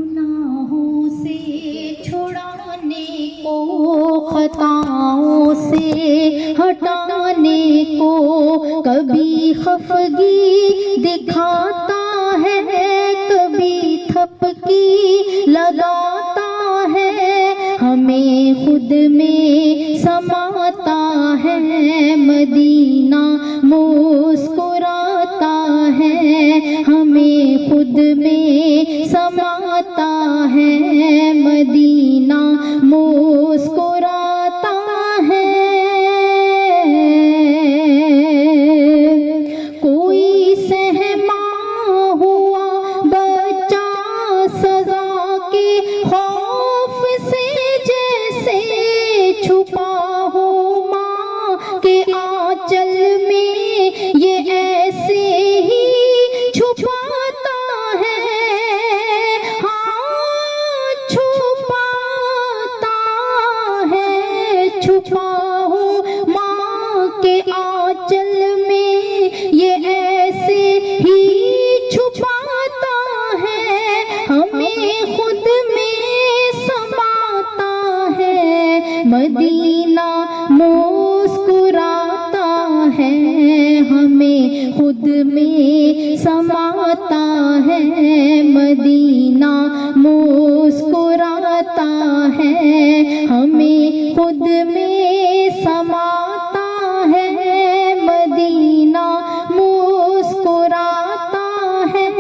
गुनाहों से छुड़ाने को, खताओं से हटाने को, कभी खफगी दिखाता है, कभी थपकी लगाता है, हमें खुद में समाता है, मदीना मुस्कुराता है, हमें खुद में समाता है, मदीना मुस्कुराता है। कोई सहमा हुआ बच्चा सजा के खौफ से जैसे छुपा हो माँ के आंचल में, ये ऐसे ही छुपाता है, हाँ छुपाता है, छुपा हो माँ के आंचल में, ये ऐसे ही छुपाता है, हमें खुद में समाता है, मदीना मुस्कुराता है, हमें खुद में समाता है, मदीना मुस्कुराता है, हमें खुद में समाता है, मदीना मुस्कुराता है,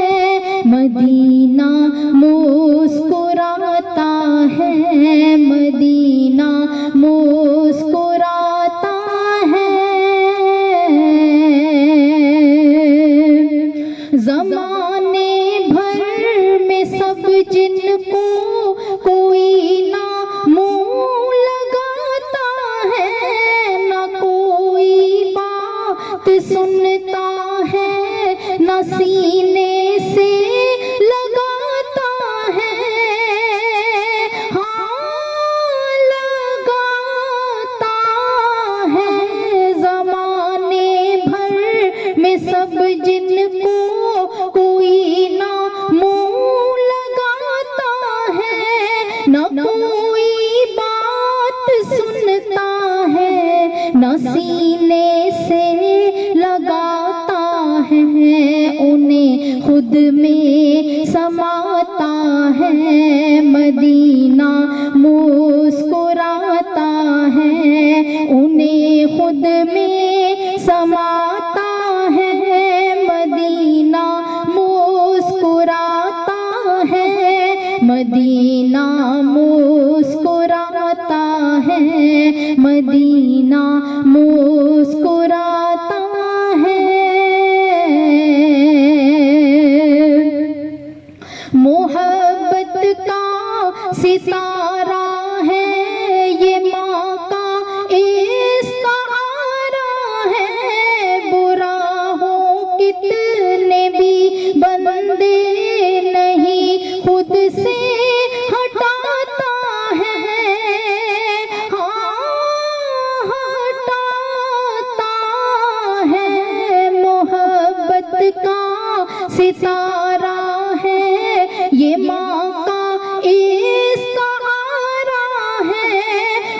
मदीना मुस्कुराता है, मदीना मुस्कुराता है। ज़माने भर में सब जिनको कोई ना मुँह लगाता है, ना कोई बात सुनता है, ना सीने से लगाता है, हाँ लगाता है। ज़माने भर में सब जिनको कोई ना मुँह लगाता है, ना कोई बात सुनता है, ना सीने से लगाता है, उन्हें खुद में समाता है, मदीना मुस्कुराता है, उन्हें खुद में समाता है, मदीना मुस्कुराता है, मदीना मुस्कुराता है, मदीना मुस्कुराता है। मोहब्बत का सितारा है ये माँ का इस्तारा है, बुरा हो कितने भी बंदे नहीं खुद से हटाता है, हाँ हटाता है। मोहब्बत का सितारा है ये माँ का इस्तारा है,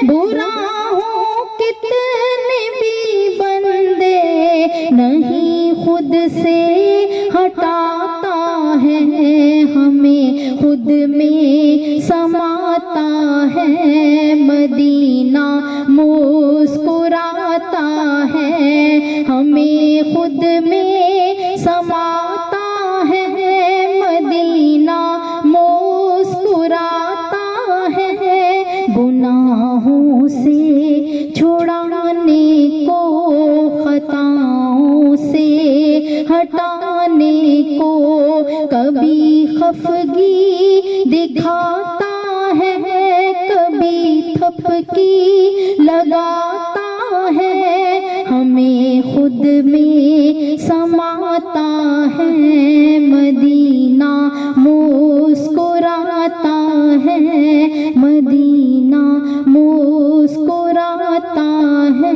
बुरा हो कितने भी बंदे नहीं खुद से हटाता है, हमें खुद में समाता है, मदीना मुस्कुराता है, हमें खुद में समाता है, मदीना मुस्कुराता है। गुनाहों से छुड़ाने को, खताओं से हटाने को, कभी खफगी दिखाता है, कभी थपकी लगाता है, हमें खुद में समाता है, मदीना मुस्कुराता है, मदीना मुस्कुराता है।